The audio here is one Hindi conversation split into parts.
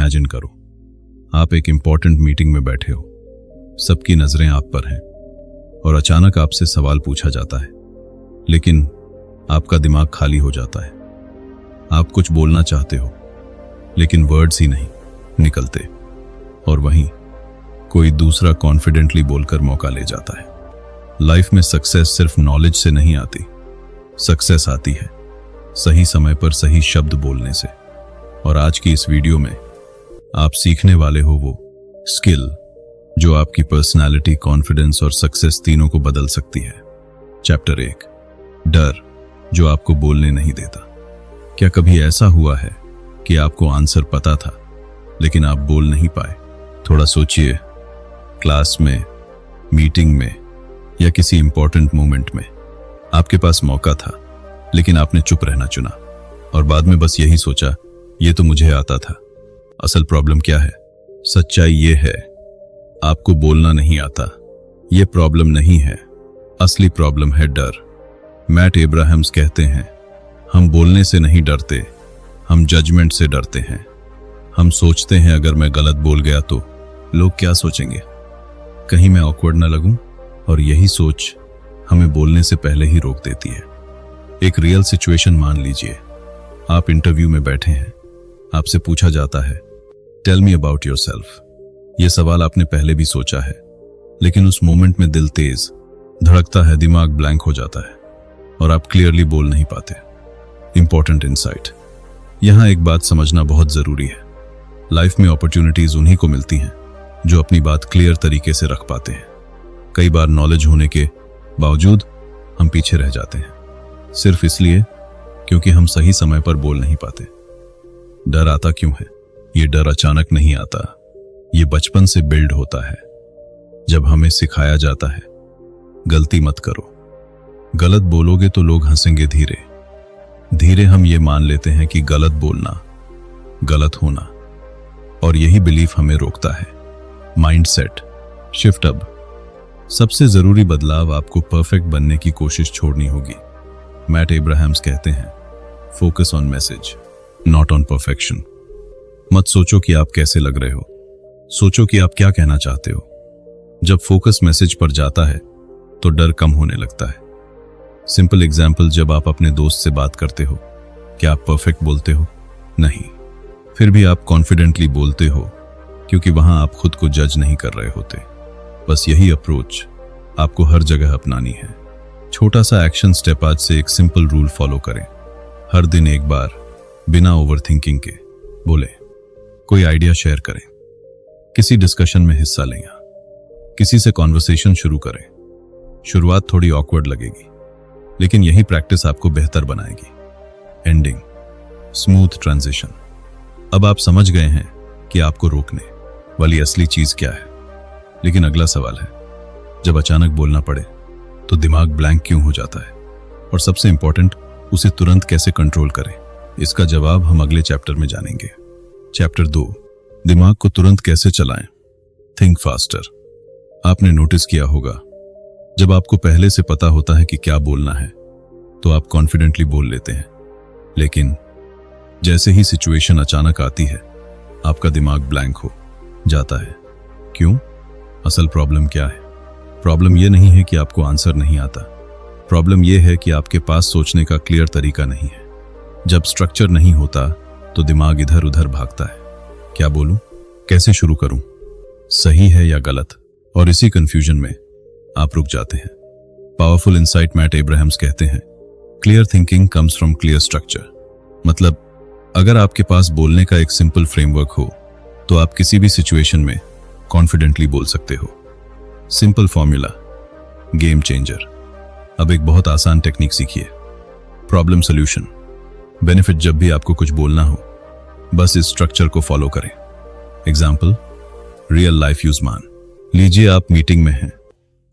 इमेजिन करो, आप एक इंपॉर्टेंट मीटिंग में बैठे हो, सबकी नजरें आप पर हैं और अचानक आपसे सवाल पूछा जाता है, लेकिन आपका दिमाग खाली हो जाता है। आप कुछ बोलना चाहते हो, लेकिन वर्ड्स ही नहीं निकलते, और वहीं कोई दूसरा कॉन्फिडेंटली बोलकर मौका ले जाता है। लाइफ में सक्सेस सिर्फ नॉलेज से नहीं आती, सक्सेस आती है सही समय पर सही शब्द बोलने से। और आज की इस वीडियो में आप सीखने वाले हो वो स्किल जो आपकी पर्सनालिटी, कॉन्फिडेंस और सक्सेस तीनों को बदल सकती है। चैप्टर 1, डर जो आपको बोलने नहीं देता। क्या कभी ऐसा हुआ है कि आपको आंसर पता था लेकिन आप बोल नहीं पाए? थोड़ा सोचिए, क्लास में, मीटिंग में या किसी इंपॉर्टेंट मोमेंट में आपके पास मौका था लेकिन आपने चुप रहना चुना और बाद में बस यही सोचा, ये तो मुझे आता था। असल प्रॉब्लम क्या है? सच्चाई ये है, आपको बोलना नहीं आता। ये प्रॉब्लम नहीं है, असली प्रॉब्लम है डर। मैट एब्राहम्स कहते हैं, हम बोलने से नहीं डरते, हम जजमेंट से डरते हैं। हम सोचते हैं अगर मैं गलत बोल गया तो लोग क्या सोचेंगे, कहीं मैं ऑकवर्ड ना लगूं, और यही सोच हमें बोलने से पहले ही रोक देती है। एक रियल सिचुएशन मान लीजिए, आप इंटरव्यू में बैठे हैं, आपसे पूछा जाता है, टेल मी अबाउट योरसेल्फ। यह सवाल आपने पहले भी सोचा है, लेकिन उस मोमेंट में दिल तेज धड़कता है, दिमाग ब्लैंक हो जाता है और आप क्लियरली बोल नहीं पाते। इंपॉर्टेंट इंसाइट, यहां एक बात समझना बहुत जरूरी है। लाइफ में अपॉर्चुनिटीज उन्हीं को मिलती हैं जो अपनी बात क्लियर तरीके से रख पाते हैं। कई बार नॉलेज होने के बावजूद हम पीछे रह जाते हैं, सिर्फ इसलिए क्योंकि हम सही समय पर बोल नहीं पाते। डर आता क्यों है? ये डर अचानक नहीं आता, ये बचपन से बिल्ड होता है। जब हमें सिखाया जाता है, गलती मत करो, गलत बोलोगे तो लोग हंसेंगे, धीरे धीरे हम ये मान लेते हैं कि गलत बोलना, गलत होना, और यही बिलीफ हमें रोकता है। Mindset shift. अब सबसे जरूरी बदलाव, आपको परफेक्ट बनने की कोशिश छोड़नी होगी। मैट एब्राहम्स कहते हैं, focus on message not on perfection. मत सोचो कि आप कैसे लग रहे हो, सोचो कि आप क्या कहना चाहते हो। जब फोकस मैसेज पर जाता है तो डर कम होने लगता है। सिंपल एग्जाम्पल, जब आप अपने दोस्त से बात करते हो, क्या आप परफेक्ट बोलते हो? नहीं, फिर भी आप कॉन्फिडेंटली बोलते हो क्योंकि वहां आप खुद को जज नहीं कर रहे होते। बस यही अप्रोच आपको हर जगह अपनानी है। छोटा सा एक्शन स्टेप आज से एक सिंपल रूल फॉलो करें। हर दिन एक बार बिना ओवरथिंकिंग के बोले, कोई आइडिया शेयर करें, किसी डिस्कशन में हिस्सा लें, किसी से कॉन्वर्सेशन शुरू करें। शुरुआत थोड़ी ऑकवर्ड लगेगी, लेकिन यही प्रैक्टिस आपको बेहतर बनाएगी। Ending smooth transition. अब आप समझ गए हैं कि आपको रोकने वाली असली चीज क्या है, लेकिन अगला सवाल है, जब अचानक बोलना पड़े तो दिमाग ब्लैंक क्यों हो जाता है, और सबसे इंपॉर्टेंट, उसे तुरंत कैसे कंट्रोल करें? इसका जवाब हम अगले चैप्टर में जानेंगे। चैप्टर 2, दिमाग को तुरंत कैसे चलाएं। Think faster. आपने नोटिस किया होगा, जब आपको पहले से पता होता है कि क्या बोलना है तो आप कॉन्फिडेंटली बोल लेते हैं, लेकिन जैसे ही सिचुएशन अचानक आती है आपका दिमाग ब्लैंक हो जाता है। क्यों? असल प्रॉब्लम क्या है? प्रॉब्लम यह नहीं है कि आपको आंसर नहीं आता, प्रॉब्लम यह है कि आपके पास सोचने का क्लियर तरीका नहीं है। जब स्ट्रक्चर नहीं होता तो दिमाग इधर उधर भागता है, क्या बोलूं, कैसे शुरू करूं, सही है या गलत, और इसी कंफ्यूजन में आप रुक जाते हैं। Powerful insight. मैट एब्राहम्स कहते हैं, clear thinking comes from clear structure. मतलब अगर आपके पास बोलने का एक सिंपल फ्रेमवर्क हो तो आप किसी भी सिचुएशन में कॉन्फिडेंटली बोल सकते हो। Simple formula, game changer. अब एक बहुत आसान टेक्निक सीखिए, प्रॉब्लम सॉल्यूशन। बेनिफिट, जब भी आपको कुछ बोलना हो बस इस स्ट्रक्चर को फॉलो करें। एग्जाम्पल, रियल लाइफ यूज मान लीजिए, आप मीटिंग में हैं,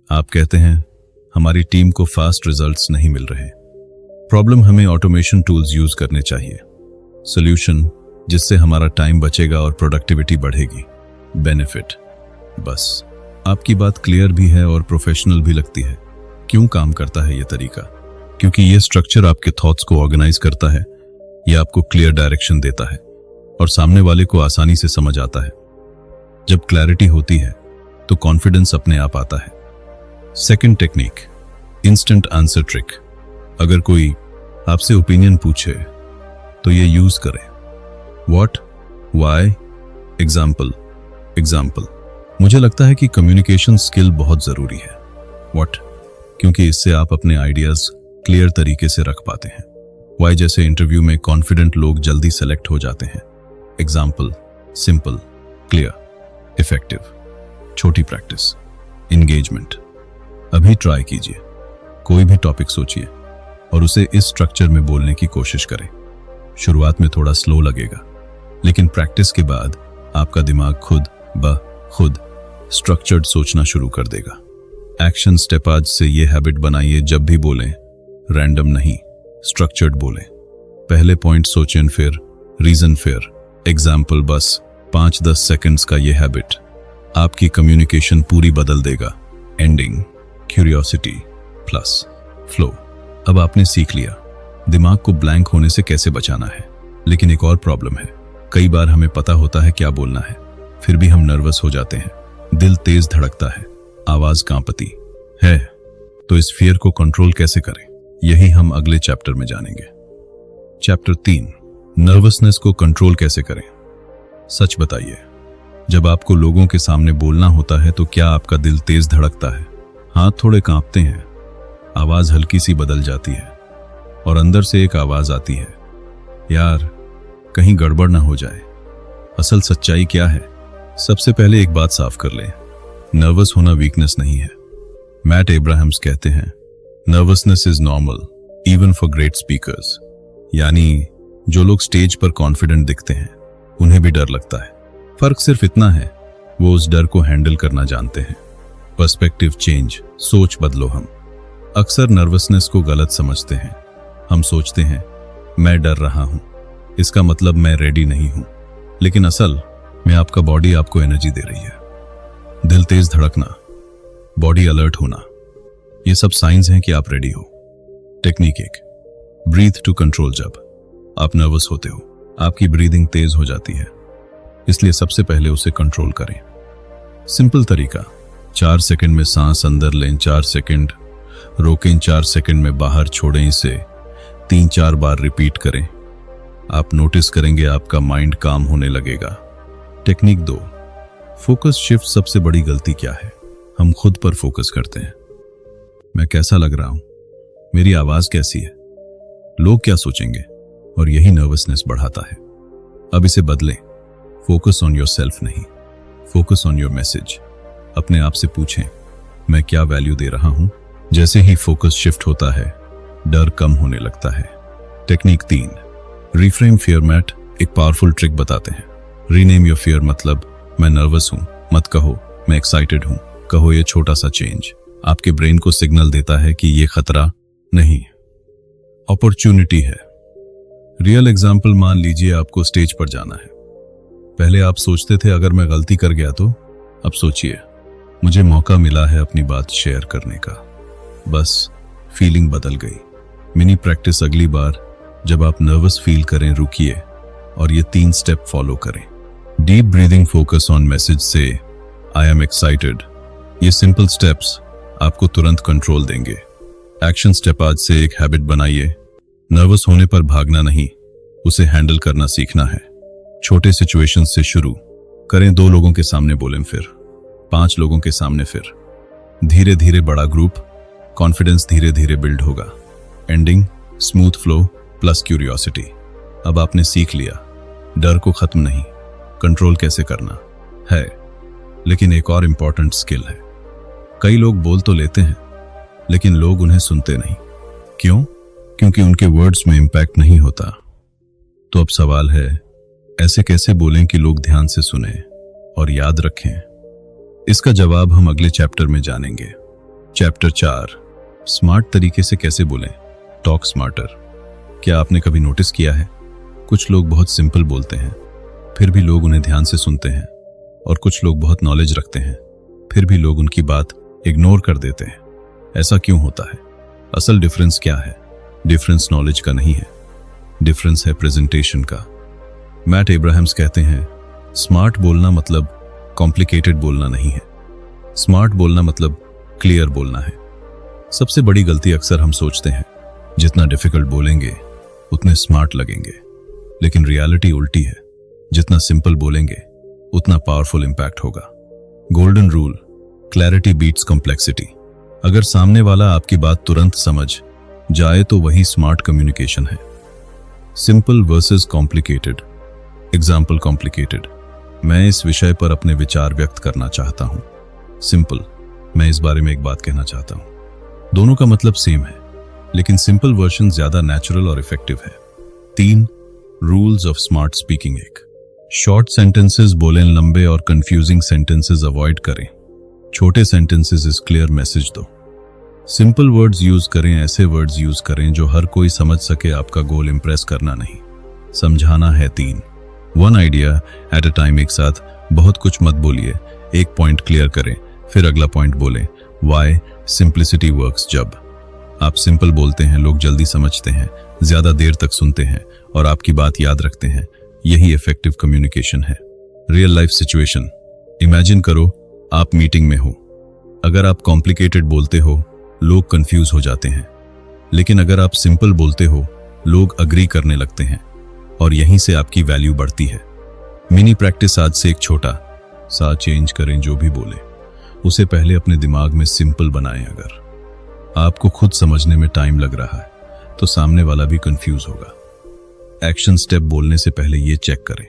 आप कहते हैं, हमारी टीम को फास्ट रिजल्ट्स नहीं मिल रहे। प्रॉब्लम, हमें ऑटोमेशन टूल्स यूज करने चाहिए। सॉल्यूशन, जिससे हमारा टाइम बचेगा और प्रोडक्टिविटी बढ़ेगी। बेनिफिट, बस आपकी बात क्लियर भी है और प्रोफेशनल भी लगती है। क्यों काम करता है ये तरीका? क्योंकि ये स्ट्रक्चर आपके थॉट्स को ऑर्गेनाइज करता है, ये आपको क्लियर डायरेक्शन देता है। और सामने वाले को आसानी से समझ आता है। जब क्लैरिटी होती है तो कॉन्फिडेंस अपने आप आता है। Second technique, instant answer trick. अगर कोई आपसे ओपिनियन पूछे तो ये यूज करें। What, why, example. मुझे लगता है कि कम्युनिकेशन स्किल बहुत जरूरी है। व्हाट, क्योंकि इससे आप अपने आइडियाज क्लियर तरीके से रख पाते हैं। व्हाई, जैसे इंटरव्यू में कॉन्फिडेंट लोग जल्दी सेलेक्ट हो जाते हैं। Example, simple, clear, effective. छोटी प्रैक्टिस, एंगेजमेंट। अभी ट्राई कीजिए, कोई भी टॉपिक सोचिए और उसे इस स्ट्रक्चर में बोलने की कोशिश करें। शुरुआत में थोड़ा स्लो लगेगा, लेकिन प्रैक्टिस के बाद आपका दिमाग खुद ब खुद स्ट्रक्चर्ड सोचना शुरू कर देगा। एक्शन स्टेप, आज से ये हैबिट बनाइए, जब भी बोलें रैंडम नहीं, स्ट्रक्चर्ड बोलें। पहले पॉइंट सोचें, फिर रीजन, फिर एग्जाम्पल। बस 5-10 सेकंड्स का ये हैबिट आपकी कम्युनिकेशन पूरी बदल देगा। Ending, curiosity plus flow. अब आपने सीख लिया दिमाग को ब्लैंक होने से कैसे बचाना है। लेकिन एक और प्रॉब्लम है, कई बार हमें पता होता है क्या बोलना है, फिर भी हम नर्वस हो जाते हैं। दिल तेज धड़कता है, आवाज कांपती है। तो इस फियर को कंट्रोल कैसे करें, यही हम अगले चैप्टर में जानेंगे। चैप्टर 3, नर्वसनेस को कंट्रोल कैसे करें। सच बताइए, जब आपको लोगों के सामने बोलना होता है तो क्या आपका दिल तेज धड़कता है, हाथ थोड़े कांपते हैं, आवाज हल्की सी बदल जाती है और अंदर से एक आवाज आती है, यार कहीं गड़बड़ ना हो जाए। असल सच्चाई क्या है? सबसे पहले एक बात साफ कर लें, नर्वस होना वीकनेस नहीं है। मैट एब्राहम्स कहते हैं, nervousness is normal even for great speakers. यानी जो लोग स्टेज पर कॉन्फिडेंट दिखते हैं उन्हें भी डर लगता है। फर्क सिर्फ इतना है, वो उस डर को हैंडल करना जानते हैं। पर्सपेक्टिव चेंज, सोच बदलो। हम अक्सर नर्वसनेस को गलत समझते हैं। हम सोचते हैं मैं डर रहा हूं, इसका मतलब मैं रेडी नहीं हूं। लेकिन असल में आपका बॉडी आपको एनर्जी दे रही है। दिल तेज धड़कना, बॉडी अलर्ट होना, ये सब साइंस हैं कि आप रेडी हो। Technique 1, breathe to control. जब आप नर्वस होते हो आपकी ब्रीदिंग तेज हो जाती है, इसलिए सबसे पहले उसे कंट्रोल करें। सिंपल तरीका, 4 सेकंड में सांस अंदर लें, 4 सेकंड रोकें, 4 सेकंड में बाहर छोड़ें। इसे 3-4 बार रिपीट करें। आप नोटिस करेंगे आपका माइंड काम होने लगेगा। Technique 2, focus shift. सबसे बड़ी गलती क्या है? हम खुद पर फोकस करते हैं। मैं कैसा लग रहा हूं, मेरी आवाज कैसी है, लोग क्या सोचेंगे, और यही नर्वसनेस बढ़ाता है। अब इसे बदलें, फोकस ऑन योर सेल्फ नहीं, फोकस ऑन योर मैसेज। अपने आप से पूछें, मैं क्या वैल्यू दे रहा हूं। जैसे ही फोकस शिफ्ट होता है डर कम होने लगता है। Technique 3, reframe fear. मैट एक पावरफुल ट्रिक बताते हैं। रीनेम योर फियर, मतलब मैं नर्वस हूं मत कहो, मैं एक्साइटेड हूं कहो। ये छोटा सा चेंज आपके ब्रेन को सिग्नल देता है कि ये खतरा नहीं, अपॉर्चुनिटी है। रियल एग्जाम्पल, मान लीजिए आपको स्टेज पर जाना है। पहले आप सोचते थे अगर मैं गलती कर गया तो, अब सोचिए मुझे मौका मिला है अपनी बात शेयर करने का। बस फीलिंग बदल गई। मिनी प्रैक्टिस, अगली बार जब आप नर्वस फील करें रुकिए और ये 3 स्टेप फॉलो करें। Deep breathing, focus on message से आई एम एक्साइटेड। ये सिंपल स्टेप्स आपको तुरंत कंट्रोल देंगे। एक्शन स्टेप, आज से एक हैबिट बनाइए, नर्वस होने पर भागना नहीं, उसे हैंडल करना सीखना है। छोटे सिचुएशन से शुरू करें, 2 लोगों के सामने बोलें, फिर 5 लोगों के सामने, फिर धीरे धीरे बड़ा ग्रुप। कॉन्फिडेंस धीरे धीरे बिल्ड होगा। Ending, smooth flow plus curiosity. अब आपने सीख लिया डर को खत्म नहीं, कंट्रोल कैसे करना है। लेकिन एक और इंपॉर्टेंट स्किल है। कई लोग बोल तो लेते हैं लेकिन लोग उन्हें सुनते नहीं। क्यों? क्योंकि उनके वर्ड्स में इंपैक्ट नहीं होता। तो अब सवाल है, ऐसे कैसे बोलें कि लोग ध्यान से सुने और याद रखें? इसका जवाब हम अगले चैप्टर में जानेंगे। चैप्टर 4, स्मार्ट तरीके से कैसे बोलें, टॉक स्मार्टर। क्या आपने कभी नोटिस किया है, कुछ लोग बहुत सिंपल बोलते हैं फिर भी लोग उन्हें ध्यान से सुनते हैं, और कुछ लोग बहुत नॉलेज रखते हैं फिर भी लोग उनकी बात इग्नोर कर देते हैं। ऐसा क्यों होता है? असल डिफरेंस क्या है? डिफरेंस नॉलेज का नहीं है, डिफरेंस है प्रेजेंटेशन का। मैट एब्राहम्स कहते हैं, स्मार्ट बोलना मतलब कॉम्प्लिकेटेड बोलना नहीं है, स्मार्ट बोलना मतलब क्लियर बोलना है। सबसे बड़ी गलती अक्सर हम सोचते हैं जितना डिफिकल्ट बोलेंगे उतने स्मार्ट लगेंगे, लेकिन रियलिटी उल्टी है। जितना सिंपल बोलेंगे उतना पावरफुल इंपैक्ट होगा। Golden rule, clarity beats complexity. अगर सामने वाला आपकी बात तुरंत समझ जाए तो वही स्मार्ट कम्युनिकेशन है। Simple versus complicated. Example complicated, मैं इस विषय पर अपने विचार व्यक्त करना चाहता हूं। सिंपल, मैं इस बारे में एक बात कहना चाहता हूं। दोनों का मतलब सेम है, लेकिन सिंपल वर्जन ज्यादा नेचुरल और इफेक्टिव है। 3 rules of smart speaking. 1, short sentences बोलें, लंबे और कंफ्यूजिंग सेंटेंसेस अवॉइड करें। छोटे सेंटेंसेस इस क्लियर मैसेज दो। सिंपल वर्ड्स यूज करें, ऐसे वर्ड्स यूज करें जो हर कोई समझ सके। आपका गोल इंप्रेस करना नहीं, समझाना है। 3, 1 आइडिया एट अ टाइम। एक साथ बहुत कुछ मत बोलिए, एक पॉइंट क्लियर करें, फिर अगला पॉइंट बोलें। Why simplicity works. जब आप सिंपल बोलते हैं लोग जल्दी समझते हैं, ज्यादा देर तक सुनते हैं और आपकी बात याद रखते हैं। यही इफेक्टिव कम्युनिकेशन है। Real life situation. इमेजिन करो आप मीटिंग में हो। अगर आप कॉम्प्लिकेटेड बोलते हो लोग कंफ्यूज हो जाते हैं, लेकिन अगर आप सिंपल बोलते हो लोग अग्री करने लगते हैं और यहीं से आपकी वैल्यू बढ़ती है। मिनी प्रैक्टिस आज से एक छोटा सा चेंज करें। जो भी बोले उसे पहले अपने दिमाग में सिंपल बनाएं। अगर आपको खुद समझने में टाइम लग रहा है तो सामने वाला भी कंफ्यूज होगा। एक्शन स्टेप बोलने से पहले ये चेक करें,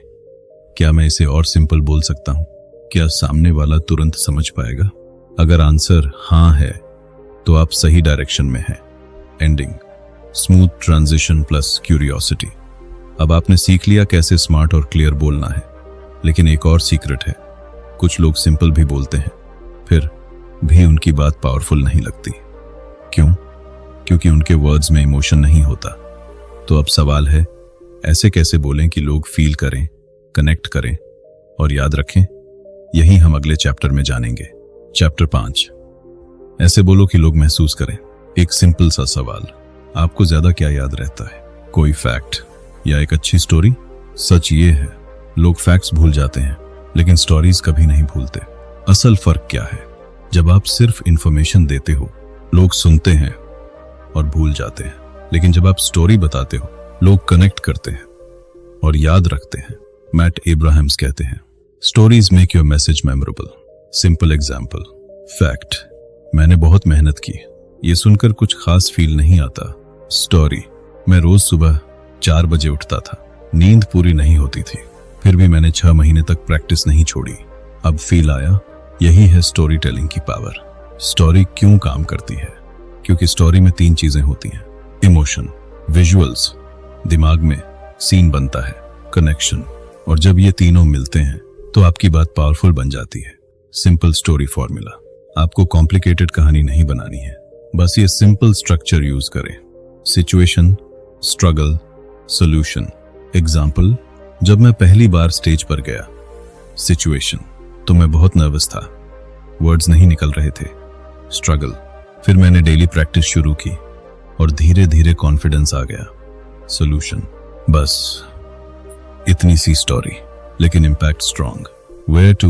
क्या मैं इसे और सिंपल बोल सकता हूं? क्या सामने वाला तुरंत समझ पाएगा? अगर आंसर हाँ है तो आप सही डायरेक्शन में हैं। Ending, smooth transition plus curiosity. अब आपने सीख लिया कैसे स्मार्ट और क्लियर बोलना है, लेकिन एक और सीक्रेट है। कुछ लोग सिंपल भी बोलते हैं, फिर भी उनकी बात पावरफुल नहीं लगती। क्यों? क्योंकि उनके वर्ड्स में इमोशन नहीं होता। तो अब सवाल है, ऐसे कैसे बोलें कि लोग फील करें, कनेक्ट करें और याद रखें? यही हम अगले चैप्टर में जानेंगे। चैप्टर 5, ऐसे बोलो कि लोग महसूस करें। एक सिंपल सा सवाल, आपको ज्यादा क्या याद रहता है, कोई फैक्ट या एक अच्छी स्टोरी? सच ये है, लोग फैक्ट्स भूल जाते हैं लेकिन स्टोरीज कभी नहीं भूलते। असल फर्क क्या है? जब आप सिर्फ इंफॉर्मेशन देते हो लोग सुनते हैं और भूल जाते हैं, लेकिन जब आप स्टोरी बताते हो लोग कनेक्ट करते हैं और याद रखते हैं। मैट एब्राहम्स कहते हैं, stories make your message memorable. Simple example, fact, मैंने बहुत मेहनत की, ये सुनकर कुछ खास फील नहीं आता। स्टोरी, मैं रोज सुबह 4 बजे उठता था, नींद पूरी नहीं होती थी, फिर भी मैंने 6 महीने तक प्रैक्टिस नहीं छोड़ी, अब फील आया। यही है स्टोरी टेलिंग की पावर। स्टोरी क्यों काम करती है? क्योंकि स्टोरी में 3 चीजें होती हैं, इमोशन, विजुअल्स, दिमाग में सीन बनता है, कनेक्शन, और जब ये तीनों मिलते हैं तो आपकी बात पावरफुल बन जाती है। सिंपल स्टोरी फॉर्मूला, आपको कॉम्प्लिकेटेड कहानी नहीं बनानी है, बस ये सिंपल स्ट्रक्चर यूज करें। Situation, struggle, solution. एग्जाम्पल, जब मैं पहली बार स्टेज पर गया। सिचुएशन, तो मैं बहुत नर्वस था, वर्ड्स नहीं निकल रहे थे। स्ट्रगल, फिर मैंने डेली प्रैक्टिस शुरू की और धीरे धीरे कॉन्फिडेंस आ गया। सॉल्यूशन, बस इतनी सी स्टोरी लेकिन impact strong. Where to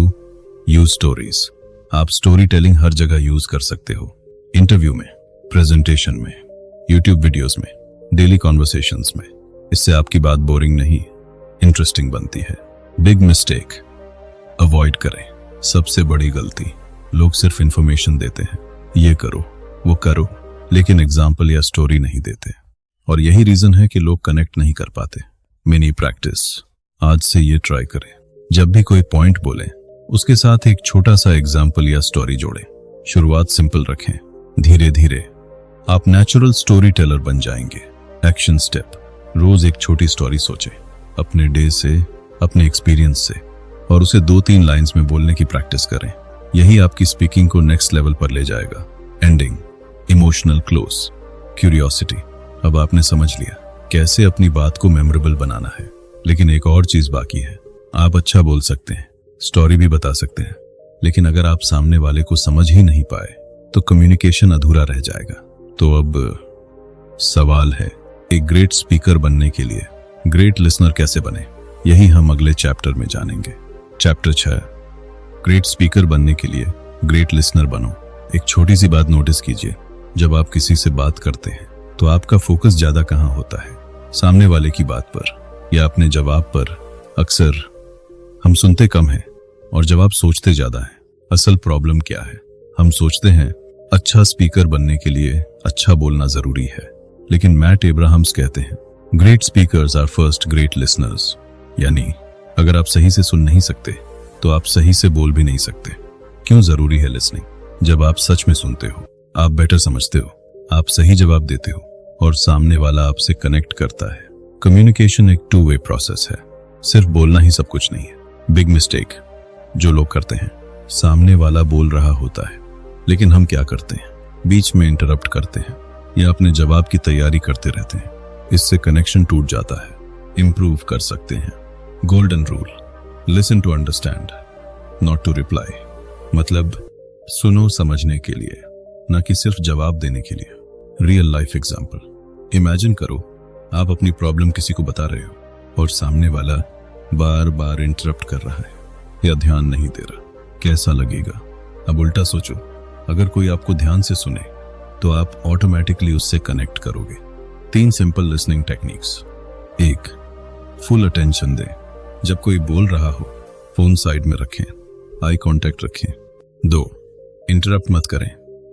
use stories. आप स्टोरी टेलिंग हर जगह यूज कर सकते हो, इंटरव्यू में, प्रेजेंटेशन में, यूट्यूब वीडियोस में, डेली कॉन्वर्सेशंस में। इससे आपकी बात बोरिंग नहीं, इंटरेस्टिंग बनती है। बिग मिस्टेक अवॉइड करें। सबसे बड़ी गलती, लोग सिर्फ इंफॉर्मेशन देते हैं, ये करो वो करो, लेकिन एग्जाम्पल या स्टोरी नहीं देते, और यही रीजन है कि लोग कनेक्ट नहीं कर पाते। मिनी प्रैक्टिस, आज से ये ट्राई करें, जब भी कोई पॉइंट बोले उसके साथ एक छोटा सा एग्जाम्पल या स्टोरी जोड़ें। शुरुआत सिंपल रखें, धीरे धीरे आप नेचुरल स्टोरी टेलर बन जाएंगे। एक्शन स्टेप, रोज एक छोटी स्टोरी सोचें, अपने डे से, अपने एक्सपीरियंस से, और उसे 2-3 लाइंस में बोलने की प्रैक्टिस करें। यही आपकी स्पीकिंग को नेक्स्ट लेवल पर ले जाएगा। Ending, emotional close, curiosity. अब आपने समझ लिया कैसे अपनी बात को मेमोरेबल बनाना है, लेकिन एक और चीज बाकी है। आप अच्छा बोल सकते हैं, स्टोरी भी बता सकते हैं, लेकिन अगर आप सामने वाले को समझ ही नहीं पाए तो कम्युनिकेशन अधूरा रह जाएगा। तो अब सवाल है, एक ग्रेट स्पीकर बनने के लिए ग्रेट लिसनर कैसे बने? यही हम अगले चैप्टर में जानेंगे। चैप्टर 6, ग्रेट स्पीकर बनने के लिए ग्रेट लिसनर बनो। एक छोटी सी बात नोटिस कीजिए, जब आप किसी से बात करते हैं तो आपका फोकस ज्यादा कहाँ होता है, सामने वाले की बात पर या अपने जवाब पर। अक्सर हम सुनते कम हैं और जवाब सोचते ज्यादा हैं। असल प्रॉब्लम क्या है? हम सोचते हैं अच्छा स्पीकर बनने के लिए अच्छा बोलना जरूरी है, लेकिन मैट एब्राहम्स कहते हैं great speakers are first great listeners. यानी अगर आप सही से सुन नहीं सकते तो आप सही से बोल भी नहीं सकते। क्यों जरूरी है लिसनिंग? जब आप सच में सुनते हो, आप बेटर समझते हो, आप सही जवाब देते हो और सामने वाला आपसे कनेक्ट करता है। कम्युनिकेशन एक 2 वे प्रोसेस है, सिर्फ बोलना ही सब कुछ नहीं है। बिग मिस्टेक जो लोग करते हैं, सामने वाला बोल रहा होता है लेकिन हम क्या करते हैं, बीच में इंटरप्ट करते हैं या अपने जवाब की तैयारी करते रहते हैं। इससे कनेक्शन टूट जाता है। इंप्रूव कर सकते हैं। Golden rule, listen to understand not to reply. मतलब सुनो समझने के लिए, ना कि सिर्फ जवाब देने के लिए। रियल लाइफ एग्जाम्पल, इमेजिन करो आप अपनी प्रॉब्लम किसी को बता रहे हो और सामने वाला बार बार इंटरप्ट कर रहा है या ध्यान नहीं दे रहा। कैसा लगेगा? अब उल्टा सोचो, अगर कोई आपको ध्यान से सुने तो आप ऑटोमेटिकली उससे कनेक्ट करोगे। 3 simple listening techniques. 1, full attention दें। जब कोई बोल रहा हो फोन साइड में रखें, आई कांटेक्ट रखें। 2, इंटरप्ट मत करें,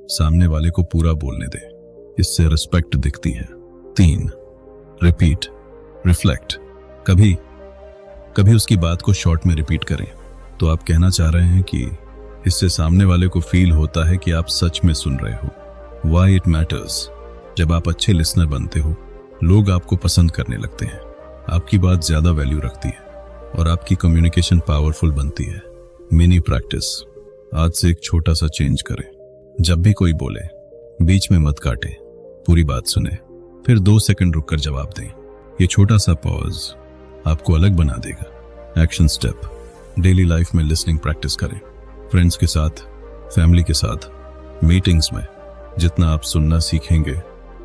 सामने वाले को पूरा बोलने दें, इससे रिस्पेक्ट दिखती है। 3, रिपीट, रिफ्लेक्ट। कभी उसकी बात को शॉर्ट में रिपीट करें तो आप कहना चाह रहे हैं कि इससे सामने वाले को फील होता है कि आप सच में सुन रहे हो। Why it matters. जब आप अच्छे लिसनर बनते हो, लोग आपको पसंद करने लगते हैं, आपकी बात ज्यादा वैल्यू रखती है और आपकी कम्युनिकेशन पावरफुल बनती है। मिनी प्रैक्टिस, आज से एक छोटा सा चेंज करें। जब भी कोई बोले, बीच में मत काटे, पूरी बात सुने, फिर 2 सेकंड रुककर जवाब दें। ये छोटा सा पॉज आपको अलग बना देगा। एक्शन स्टेप, डेली लाइफ में लिसनिंग प्रैक्टिस करें। फ्रेंड्स के साथ, फैमिली के साथ, मीटिंग्स में जितना आप सुनना सीखेंगे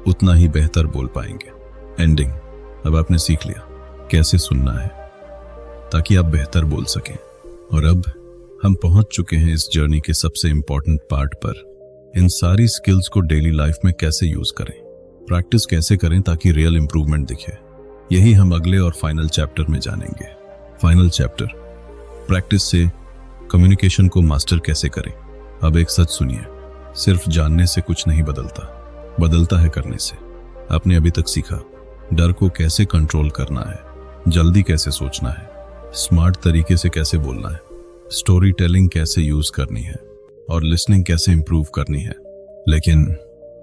उतना ही बेहतर बोल पाएंगे। एंडिंग, अब आपने सीख लिया कैसे सुनना है ताकि आप बेहतर बोल सकें। और अब हम पहुंच चुके हैं इस जर्नी के सबसे इंपॉर्टेंट पार्ट पर। इन सारी स्किल्स को डेली लाइफ में कैसे यूज करें, प्रैक्टिस कैसे करें ताकि रियल इंप्रूवमेंट दिखे, यही हम अगले और फाइनल चैप्टर में जानेंगे। फाइनल चैप्टर, प्रैक्टिस से कम्युनिकेशन को मास्टर कैसे करें। अब एक सच सुनिए, सिर्फ जानने से कुछ नहीं बदलता है करने से। आपने अभी तक सीखा डर को कैसे कंट्रोल करना है, जल्दी कैसे सोचना है, स्मार्ट तरीके से कैसे बोलना है, स्टोरी टेलिंग कैसे यूज करनी है और लिसनिंग कैसे इंप्रूव करनी है। लेकिन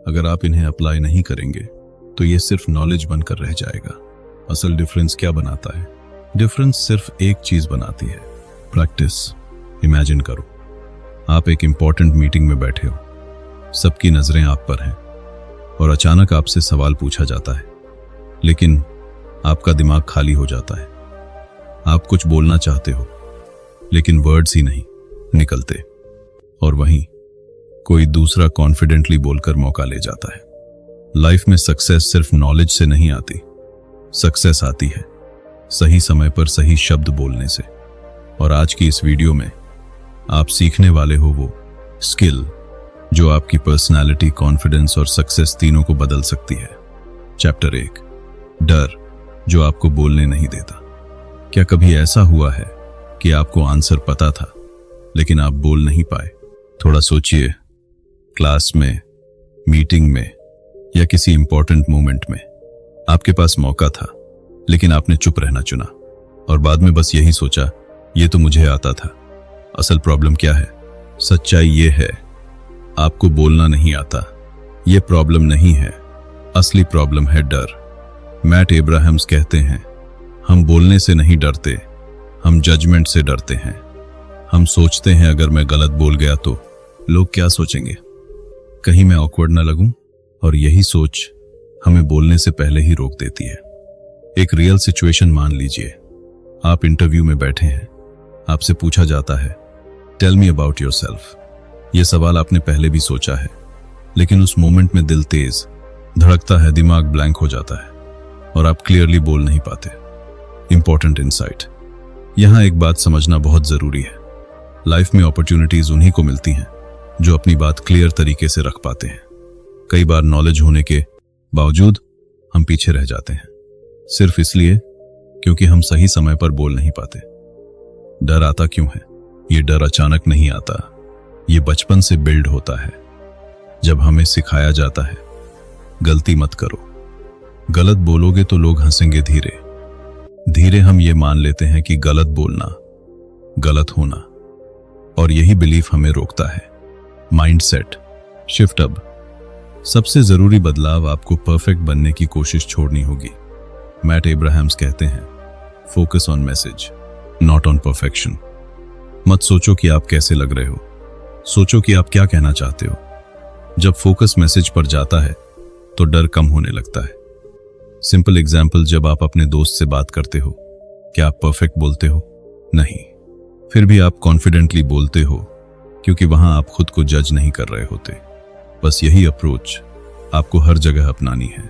अगर आप इन्हें अप्लाई नहीं करेंगे तो ये सिर्फ नॉलेज बनकर रह जाएगा। असल डिफरेंस क्या बनाता है? डिफरेंस सिर्फ एक चीज बनाती है, प्रैक्टिस। इमेजिन करो आप एक इंपॉर्टेंट मीटिंग में बैठे हो, सबकी नजरें आप पर हैं और अचानक आपसे सवाल पूछा जाता है, लेकिन आपका दिमाग खाली हो जाता है। आप कुछ बोलना चाहते हो लेकिन वर्ड्स ही नहीं निकलते, और वहीं कोई दूसरा कॉन्फिडेंटली बोलकर मौका ले जाता है। लाइफ में सक्सेस सिर्फ नॉलेज से नहीं आती, सक्सेस आती है सही समय पर सही शब्द बोलने से। और आज की इस वीडियो में आप सीखने वाले हो वो स्किल जो आपकी पर्सनालिटी, कॉन्फिडेंस और सक्सेस तीनों को बदल सकती है। चैप्टर 1, डर जो आपको बोलने नहीं देता। क्या कभी ऐसा हुआ है कि आपको आंसर पता था लेकिन आप बोल नहीं पाए? थोड़ा सोचिए, क्लास में, मीटिंग में या किसी इंपॉर्टेंट मोमेंट में आपके पास मौका था लेकिन आपने चुप रहना चुना और बाद में बस यही सोचा ये तो मुझे आता था। असल प्रॉब्लम क्या है? सच्चाई ये है आपको बोलना नहीं आता। ये प्रॉब्लम नहीं है, असली प्रॉब्लम है डर। मैट एब्राहम्स कहते हैं हम बोलने से नहीं डरते, हम जजमेंट से डरते हैं। हम सोचते हैं अगर मैं गलत बोल गया तो लोग क्या सोचेंगे, कहीं मैं ऑकवर्ड ना लगूं, और यही सोच हमें बोलने से पहले ही रोक देती है। एक रियल सिचुएशन मान लीजिए, आप इंटरव्यू में बैठे हैं, आपसे पूछा जाता है टेल मी अबाउट योरसेल्फ। यह सवाल आपने पहले भी सोचा है लेकिन उस मोमेंट में दिल तेज धड़कता है, दिमाग ब्लैंक हो जाता है और आप क्लियरली बोल नहीं पाते। इंपॉर्टेंट इंसाइट, यहाँ एक बात समझना बहुत जरूरी है। लाइफ में अपॉर्चुनिटीज उन्हीं को मिलती हैं जो अपनी बात क्लियर तरीके से रख पाते हैं। कई बार नॉलेज होने के बावजूद हम पीछे रह जाते हैं, सिर्फ इसलिए क्योंकि हम सही समय पर बोल नहीं पाते। डर आता क्यों है? ये डर अचानक नहीं आता, ये बचपन से बिल्ड होता है। जब हमें सिखाया जाता है गलती मत करो, गलत बोलोगे तो लोग हंसेंगे, धीरे धीरे हम ये मान लेते हैं कि गलत बोलना गलत होना, और यही बिलीफ हमें रोकता है। Mindset shift. अब सबसे जरूरी बदलाव आपको परफेक्ट बनने की कोशिश छोड़नी होगी। मैट एब्राहम्स कहते हैं, focus on message not on perfection. मत सोचो कि आप कैसे लग रहे हो, सोचो कि आप क्या कहना चाहते हो। जब फोकस मैसेज पर जाता है तो डर कम होने लगता है। सिंपल एग्जाम्पल, जब आप अपने दोस्त से बात करते हो, क्या आप परफेक्ट बोलते हो? नहीं। फिर भी आप कॉन्फिडेंटली बोलते हो क्योंकि वहां आप खुद को जज नहीं कर रहे होते। बस यही अप्रोच आपको हर जगह अपनानी है।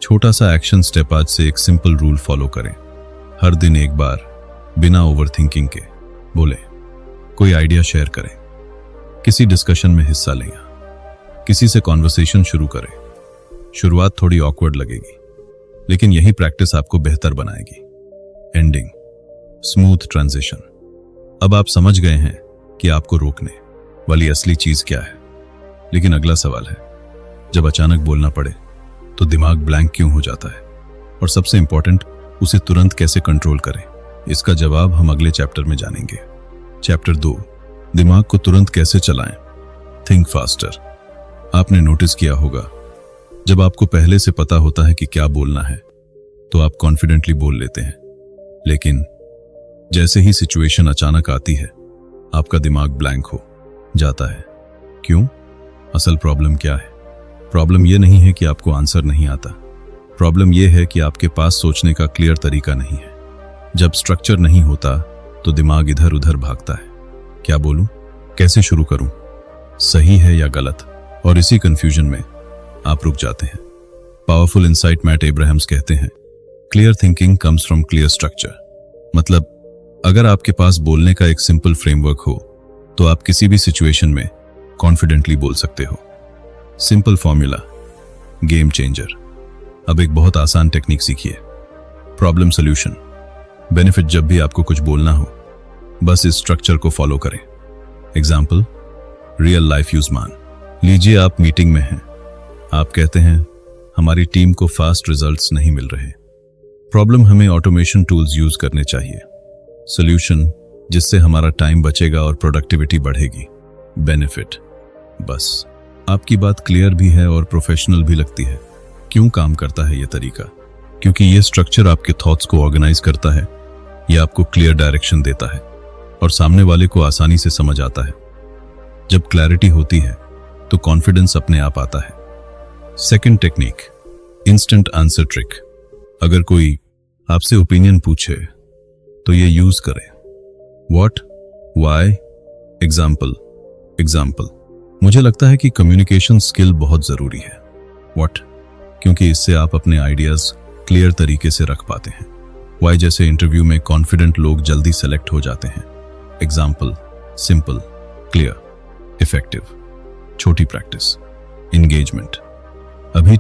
छोटा सा एक्शन स्टेप। आज से एक सिंपल रूल फॉलो करें। हर दिन एक बार बिना ओवरथिंकिंग के बोले। कोई आइडिया शेयर करें, किसी डिस्कशन में हिस्सा लें, किसी से कॉन्वर्सेशन शुरू करें। शुरुआत थोड़ी ऑकवर्ड लगेगी, लेकिन यही प्रैक्टिस आपको बेहतर बनाएगी। Ending smooth transition. अब आप समझ गए हैं कि आपको रोकने वाली असली चीज क्या है। लेकिन अगला सवाल है, जब अचानक बोलना पड़े तो दिमाग ब्लैंक क्यों हो जाता है? और सबसे इंपॉर्टेंट, उसे तुरंत कैसे कंट्रोल करें? इसका जवाब हम अगले चैप्टर में जानेंगे। चैप्टर 2, दिमाग को तुरंत कैसे चलाएं। Think faster. आपने नोटिस किया होगा, जब आपको पहले से पता होता है कि क्या बोलना है तो आप कॉन्फिडेंटली बोल लेते हैं, लेकिन जैसे ही सिचुएशन अचानक आती है आपका दिमाग ब्लैंक हो जाता है। क्यों? असल प्रॉब्लम क्या है? प्रॉब्लम यह नहीं है कि आपको आंसर नहीं आता, प्रॉब्लम यह है कि आपके पास सोचने का क्लियर तरीका नहीं है। जब स्ट्रक्चर नहीं होता तो दिमाग इधर उधर भागता है। क्या बोलूं, कैसे शुरू करूं, सही है या गलत? और इसी कंफ्यूजन में आप रुक जाते हैं। Powerful insight. मैट एब्राहम्स कहते हैं, clear thinking comes from clear structure. मतलब अगर आपके पास बोलने का एक सिंपल फ्रेमवर्क हो तो आप किसी भी सिचुएशन में कॉन्फिडेंटली बोल सकते हो। Simple formula, game changer. अब एक बहुत आसान टेक्निक सीखिए, प्रॉब्लम सॉल्यूशन। बेनिफिट, जब भी आपको कुछ बोलना हो बस इस स्ट्रक्चर को फॉलो करें। एग्जाम्पल, रियल लाइफ यूज मान लीजिए। आप मीटिंग में हैं, आप कहते हैं हमारी टीम को फास्ट रिजल्ट्स नहीं मिल रहे। प्रॉब्लम, हमें ऑटोमेशन टूल्स यूज करने चाहिए। सॉल्यूशन, जिससे हमारा टाइम बचेगा और प्रोडक्टिविटी बढ़ेगी। बेनिफिट, बस आपकी बात क्लियर भी है और प्रोफेशनल भी लगती है। क्यों काम करता है ये तरीका? क्योंकि ये स्ट्रक्चर आपके थॉट्स को ऑर्गेनाइज करता है, ये आपको क्लियर डायरेक्शन देता है और सामने वाले को आसानी से समझ आता है। जब क्लैरिटी होती है तो कॉन्फिडेंस अपने आप आता है। Second technique, instant answer trick. अगर कोई आपसे ओपिनियन पूछे तो ये यूज करें। What, why, example. मुझे लगता है कि कम्युनिकेशन स्किल बहुत जरूरी है। व्हाट, क्योंकि इससे आप अपने आइडियाज क्लियर तरीके से रख पाते हैं। व्हाई, जैसे इंटरव्यू में कॉन्फिडेंट लोग जल्दी सेलेक्ट हो जाते हैं। Example, simple, clear, effective. छोटी प्रैक्टिस, एंगेजमेंट। अभी